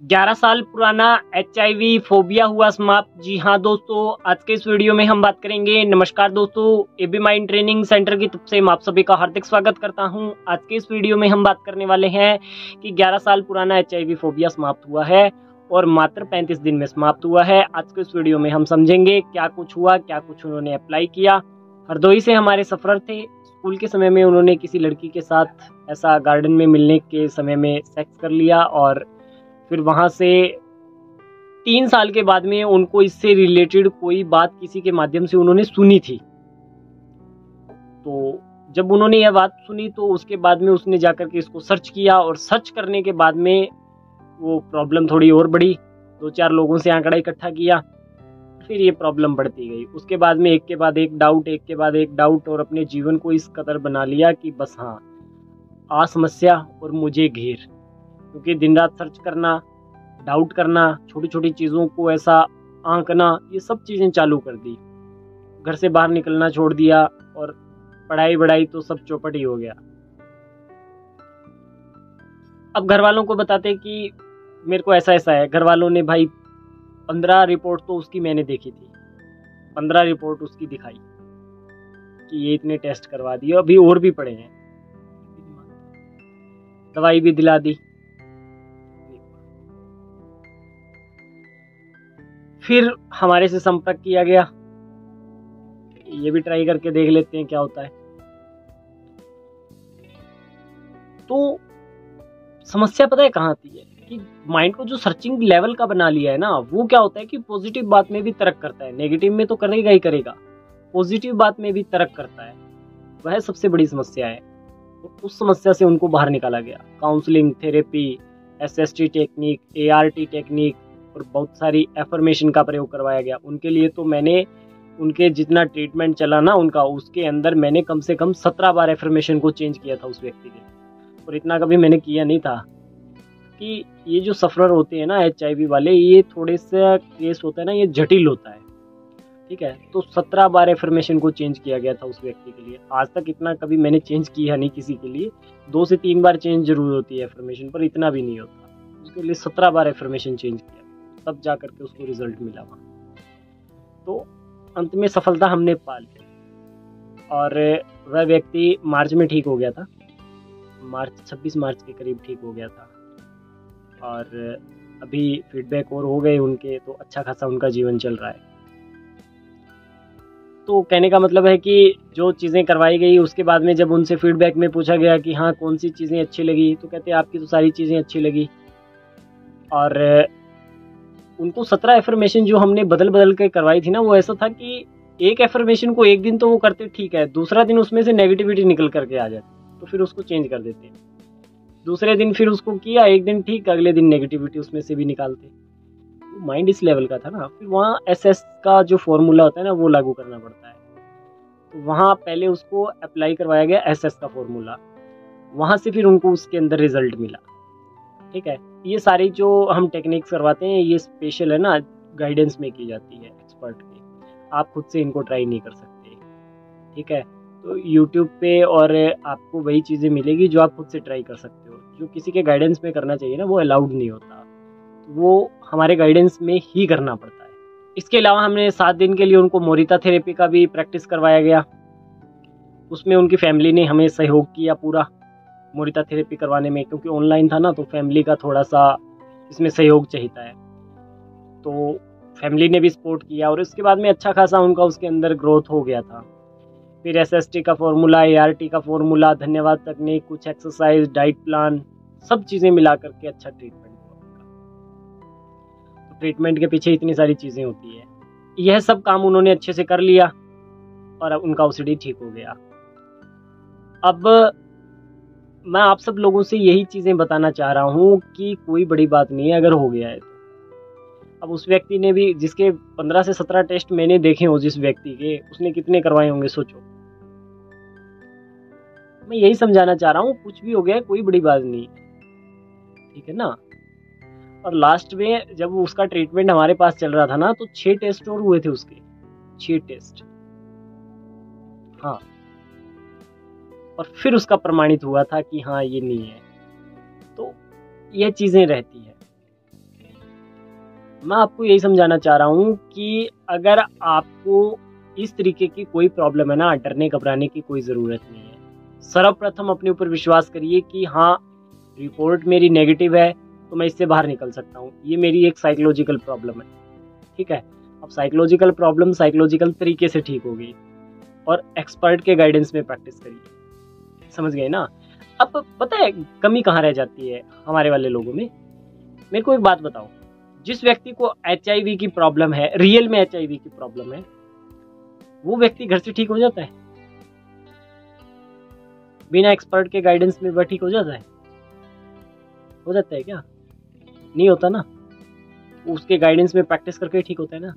11 साल पुराना HIV phobia हुआ समाप्त। जी हाँ दोस्तों, आज के इस वीडियो में हम बात करेंगे। नमस्कार दोस्तों, एबी माइंड ट्रेनिंग सेंटर की तरफ से मैं आप सभी का हार्दिक स्वागत करता हूं। आज के इस वीडियो में हम बात करने वाले हैं कि 11 साल पुराना HIV फोबिया समाप्त हुआ है और मात्र 35 दिन में समाप्त हुआ है। आज के इस वीडियो में हम समझेंगे क्या कुछ हुआ, क्या कुछ उन्होंने अप्लाई किया। हरदोई से हमारे सफर थे। स्कूल के समय में उन्होंने किसी लड़की के साथ ऐसा गार्डन में मिलने के समय में सेक्स कर लिया और फिर वहां से 3 साल के बाद में उनको इससे रिलेटेड कोई बात किसी के माध्यम से उन्होंने सुनी थी। तो जब उन्होंने यह बात सुनी तो उसके बाद में उसने जाकर के इसको सर्च किया और सर्च करने के बाद में वो प्रॉब्लम थोड़ी और बढ़ी। 2-4 लोगों से आंकड़ा इकट्ठा किया, फिर ये प्रॉब्लम बढ़ती गई। उसके बाद में एक के बाद एक डाउट और अपने जीवन को इस कदर बना लिया कि बस हाँ, आ समस्या और मुझे घेर। क्योंकि दिन रात सर्च करना, डाउट करना, छोटी छोटी चीज़ों को ऐसा आंकना, ये सब चीज़ें चालू कर दी। घर से बाहर निकलना छोड़ दिया और पढ़ाई तो सब चौपट ही हो गया। अब घर वालों को बताते कि मेरे को ऐसा है। घर वालों ने भाई 15 रिपोर्ट तो उसकी मैंने देखी थी, 15 रिपोर्ट उसकी दिखाई कि ये इतने टेस्ट करवा दिए, अभी और भी पड़े हैं, दवाई भी दिला दी। फिर हमारे से संपर्क किया गया, ये भी ट्राई करके देख लेते हैं क्या होता है। तो समस्या पता है कहाँ आती है कि माइंड को जो सर्चिंग लेवल का बना लिया है ना, वो क्या होता है कि पॉजिटिव बात में भी तर्क करता है, नेगेटिव में तो करेगा ही करेगा, पॉजिटिव बात में भी तर्क करता है। वह सबसे बड़ी समस्या है। तो उस समस्या से उनको बाहर निकाला गया। Counselling, therapy, SST technique, ART technique और बहुत सारी एफर्मेशन का प्रयोग करवाया गया। उनके लिए तो मैंने उनके जितना ट्रीटमेंट चला ना उनका, उसके अंदर मैंने कम से कम 17 बार एफर्मेशन को चेंज किया था उस व्यक्ति के। और इतना कभी मैंने किया नहीं था कि ये जो सफरर होते हैं ना HIV वाले, ये थोड़े से केस होता है ना, ये जटिल होता है। ठीक है, तो 17 बार एफर्मेशन को चेंज किया गया था उस व्यक्ति के लिए। आज तक इतना कभी मैंने चेंज किया नहीं किसी के लिए। 2 से 3 बार चेंज जरूर होती है एफर्मेशन, पर इतना भी नहीं होता। उसके लिए 17 बार एफर्मेशन चेंज किया, तब जा करके उसको रिजल्ट मिला वहाँ। तो अंत में सफलता हमने पा ली और वह व्यक्ति मार्च में ठीक हो गया था। 26 मार्च के करीब ठीक हो गया था और अभी फीडबैक और हो गए उनके, तो अच्छा खासा उनका जीवन चल रहा है। तो कहने का मतलब है कि जो चीज़ें करवाई गई उसके बाद में जब उनसे फीडबैक में पूछा गया कि हाँ कौन सी चीज़ें अच्छी लगी, तो कहते हैं आपकी तो सारी चीज़ें अच्छी लगी। और उनको 17 एफर्मेशन जो हमने बदल के करवाई थी ना, वो ऐसा था कि एक एफर्मेशन को एक दिन तो वो करते ठीक है, दूसरा दिन उसमें से नेगेटिविटी निकल करके आ जाती, तो फिर उसको चेंज कर देते हैं। दूसरे दिन फिर उसको किया, एक दिन ठीक, अगले दिन नेगेटिविटी उसमें से भी निकालते। माइंड इस लेवल का था ना। फिर वहाँ SS का जो फॉर्मूला होता है ना, वो लागू करना पड़ता है। तो वहाँ पहले उसको अप्लाई करवाया गया SS का फॉर्मूला, वहाँ से फिर उनको उसके अंदर रिजल्ट मिला। ठीक है, ये सारी जो हम टेक्निक्स करवाते हैं ये स्पेशल है ना, गाइडेंस में की जाती है एक्सपर्ट की। आप खुद से इनको ट्राई नहीं कर सकते। ठीक है, तो YouTube पे और आपको वही चीज़ें मिलेगी जो आप खुद से ट्राई कर सकते हो। जो किसी के गाइडेंस में करना चाहिए ना, वो अलाउड नहीं होता, वो हमारे गाइडेंस में ही करना पड़ता है। इसके अलावा हमने 7 दिन के लिए उनको मोरिता थेरेपी का भी प्रैक्टिस करवाया गया। उसमें उनकी फैमिली ने हमें सहयोग किया पूरा मोरिता थेरेपी करवाने में, क्योंकि ऑनलाइन था ना, तो फैमिली का थोड़ा सा इसमें सहयोग चाहिए है। तो फैमिली ने भी सपोर्ट किया और इसके बाद में अच्छा खासा उनका उसके अंदर ग्रोथ हो गया था। फिर SST का फॉर्मूला, ART का फॉर्मूला, धन्यवाद तकनीक, कुछ एक्सरसाइज, डाइट प्लान, सब चीज़ें मिला करके अच्छा ट्रीटमेंट हुआ। तो ट्रीटमेंट के पीछे इतनी सारी चीज़ें होती है। यह सब काम उन्होंने अच्छे से कर लिया और उनका OCD ठीक हो गया। अब मैं आप सब लोगों से यही चीज़ें बताना चाह रहा हूँ कि कोई बड़ी बात नहीं है अगर हो गया है तो। अब उस व्यक्ति ने भी, जिसके 15 से 17 टेस्ट मैंने देखे हो जिस व्यक्ति के, उसने कितने करवाए होंगे सोचो। मैं यही समझाना चाह रहा हूँ, कुछ भी हो गया है कोई बड़ी बात नहीं, ठीक है ना। और लास्ट में जब उसका ट्रीटमेंट हमारे पास चल रहा था ना, तो 6 टेस्ट और हुए थे उसके, 6 टेस्ट। हाँ, और फिर उसका प्रमाणित हुआ था कि हाँ ये नहीं है। तो यह चीज़ें रहती है। मैं आपको यही समझाना चाह रहा हूँ कि अगर आपको इस तरीके की कोई प्रॉब्लम है ना, डरने घबराने की कोई ज़रूरत नहीं है। सर्वप्रथम अपने ऊपर विश्वास करिए कि हाँ, रिपोर्ट मेरी नेगेटिव है तो मैं इससे बाहर निकल सकता हूँ। ये मेरी एक साइकोलॉजिकल प्रॉब्लम है, ठीक है। अब साइकोलॉजिकल प्रॉब्लम साइकोलॉजिकल तरीके से ठीक होगी और एक्सपर्ट के गाइडेंस में प्रैक्टिस करिए, समझ गए ना। अब पता है कमी कहाँ रह जाती है हमारे वाले लोगों में। मेरे को एक बात बताओ, जिस व्यक्ति को HIV की प्रॉब्लम है, रियल में HIV की प्रॉब्लम है, वो व्यक्ति घर से ठीक हो जाता है? बिना एक्सपर्ट के गाइडेंस में वह ठीक हो जाता है? हो जाता है क्या? नहीं होता ना। उसके गाइडेंस में प्रैक्टिस करके ठीक होता है ना।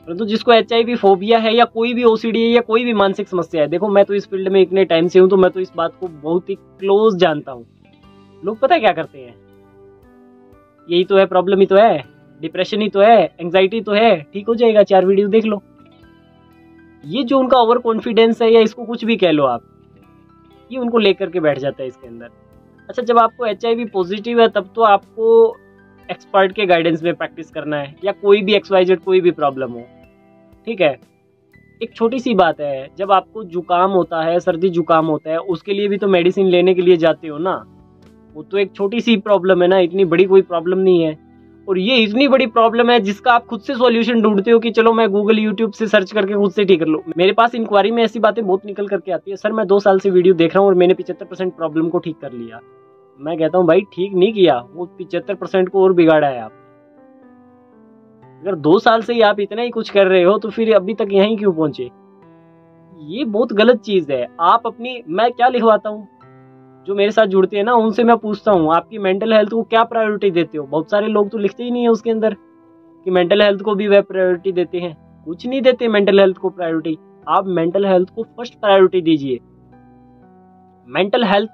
परंतु जिसको HIV फोबिया है या कोई भी OCD है या कोई भी मानसिक समस्या है, देखो मैं तो इस फील्ड में इतने टाइम से हूँ तो मैं तो इस बात को बहुत ही क्लोज जानता हूँ। लोग पता है क्या करते हैं, यही तो है प्रॉब्लम, ही तो है डिप्रेशन, ही तो है एंग्जाइटी, तो है ठीक हो जाएगा, 4 वीडियो देख लो। ये जो उनका ओवर कॉन्फिडेंस है या इसको कुछ भी कह लो आप, ये उनको लेकर के बैठ जाता है इसके अंदर। अच्छा, जब आपको HIV पॉजिटिव है तब तो आपको एक्सपर्ट के गाइडेंस में प्रैक्टिस करना है, या कोई भी XYZ कोई भी प्रॉब्लम हो, ठीक है। एक छोटी सी बात है, जब आपको जुकाम होता है, सर्दी जुकाम होता है, उसके लिए भी तो मेडिसिन लेने के लिए जाते हो ना। वो तो एक छोटी सी प्रॉब्लम है ना, इतनी बड़ी कोई प्रॉब्लम नहीं है। और ये इतनी बड़ी प्रॉब्लम है जिसका आप खुद से सॉल्यूशन ढूंढते हो कि चलो मैं गूगल यूट्यूब से सर्च करके खुद से ठीक कर लूं। मेरे पास इंक्वायरी में ऐसी बातें बहुत निकल करके आती है, सर मैं 2 साल से वीडियो देख रहा हूँ और मैंने 75% प्रॉब्लम को ठीक कर लिया। मैं कहता हूँ भाई ठीक नहीं किया, वो 75% को और बिगाड़ा है आप। अगर 2 साल से ही आप इतना ही कुछ कर रहे हो तो फिर अभी तक यहीं क्यों पहुंचे? ये बहुत गलत चीज है। आप अपनी, मैं क्या लिखवाता हूँ, जो मेरे साथ जुड़ते हैं ना उनसे मैं पूछता हूँ आपकी मेंटल हेल्थ को क्या प्रायोरिटी देते हो। बहुत सारे लोग तो लिखते ही नहीं है उसके अंदर कि मेंटल हेल्थ को भी वह प्रायोरिटी देते हैं। कुछ नहीं देते मेंटल हेल्थ को प्रायोरिटी। आप मेंटल हेल्थ को फर्स्ट प्रायोरिटी दीजिए। मेंटल हेल्थ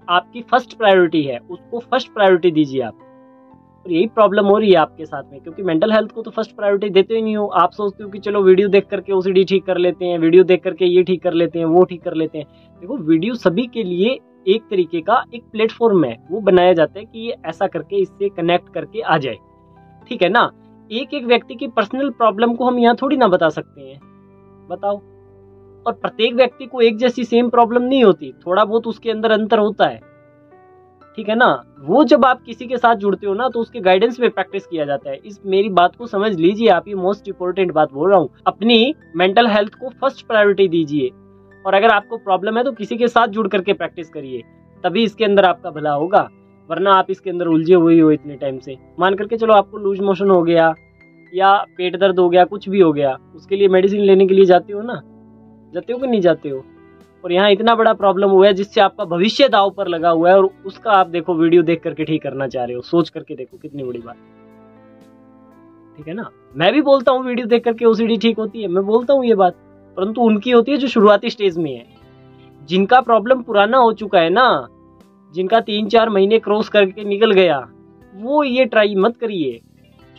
आपकी फर्स्ट प्रायोरिटी है, उसको फर्स्ट प्रायोरिटी दीजिए आप। और यही प्रॉब्लम हो रही है आपके साथ में, क्योंकि मेंटल हेल्थ को तो फर्स्ट प्रायोरिटी देते ही नहीं हो। आप सोचते हो कि चलो वीडियो देख करके OCD ठीक कर लेते हैं, वीडियो देख करके ये ठीक कर लेते हैं, वो ठीक कर लेते हैं। देखो वीडियो सभी के लिए एक तरीके का एक प्लेटफॉर्म है, वो बनाया जाता है कि ये ऐसा करके इससे कनेक्ट करके आ जाए, ठीक है ना। एक एक व्यक्ति की पर्सनल प्रॉब्लम को हम यहाँ थोड़ी ना बता सकते हैं, बताओ। और प्रत्येक व्यक्ति को एक जैसी सेम प्रॉब्लम नहीं होती, थोड़ा बहुत उसके अंदर अंतर होता है, ठीक है ना। वो जब आप किसी के साथ जुड़ते हो ना तो उसके गाइडेंस में प्रैक्टिस किया जाता है। इस मेरी बात को समझ लीजिए आप, ये मोस्ट इंपोर्टेंट बात बोल रहा हूँ। अपनी मेंटल हेल्थ को फर्स्ट प्रायोरिटी दीजिए, और अगर आपको प्रॉब्लम है तो किसी के साथ जुड़ करके प्रैक्टिस करिए, तभी इसके अंदर आपका भला होगा। वरना आप इसके अंदर उलझे हुए हो इतने टाइम से। मान करके चलो आपको लूज मोशन हो गया या पेट दर्द हो गया, कुछ भी हो गया, उसके लिए मेडिसिन लेने के लिए जाते हो ना, जाते हो कि नहीं जाते हो। और यहाँ इतना बड़ा प्रॉब्लम हुआ है जिससे आपका भविष्य दांव पर लगा हुआ है, और उसका आप देखो वीडियो देख करके ठीक करना चाह रहे हो। सोच करके देखो कितनी बड़ी बात, ठीक है ना। मैं भी बोलता हूँ वीडियो देख करके OCD ठीक होती है, मैं बोलता हूँ ये बात, परंतु उनकी होती है जो शुरुआती स्टेज में है, जिनका प्रॉब्लम पुराना हो चुका है ना, जिनका 3-4 महीने क्रॉस करके निकल गया, वो ये ट्राई मत करिए।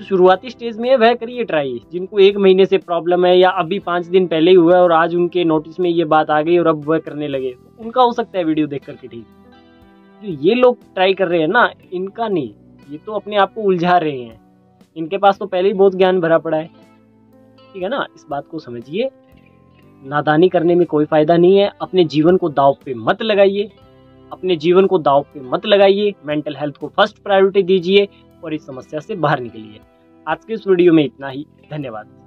जो शुरुआती स्टेज में है वह करिए ट्राई। जिनको 1 महीने से प्रॉब्लम है या अभी 5 दिन पहले ही हुआ है और आज उनके नोटिस में ये बात आ गई और अब वह करने लगे, उनका हो सकता है वीडियो देख करके ठीक। जो ये लोग ट्राई कर रहे हैं ना, इनका नहीं, ये तो अपने आप को उलझा रहे हैं। इनके पास तो पहले ही बहुत ज्ञान भरा पड़ा है, ठीक है ना। इस बात को समझिए, नादानी करने में कोई फायदा नहीं है। अपने जीवन को दांव पे मत लगाइए, अपने जीवन को दांव पे मत लगाइए। मेंटल हेल्थ को फर्स्ट प्रायोरिटी दीजिए और इस समस्या से बाहर निकलिए। आज के इस वीडियो में इतना ही, धन्यवाद।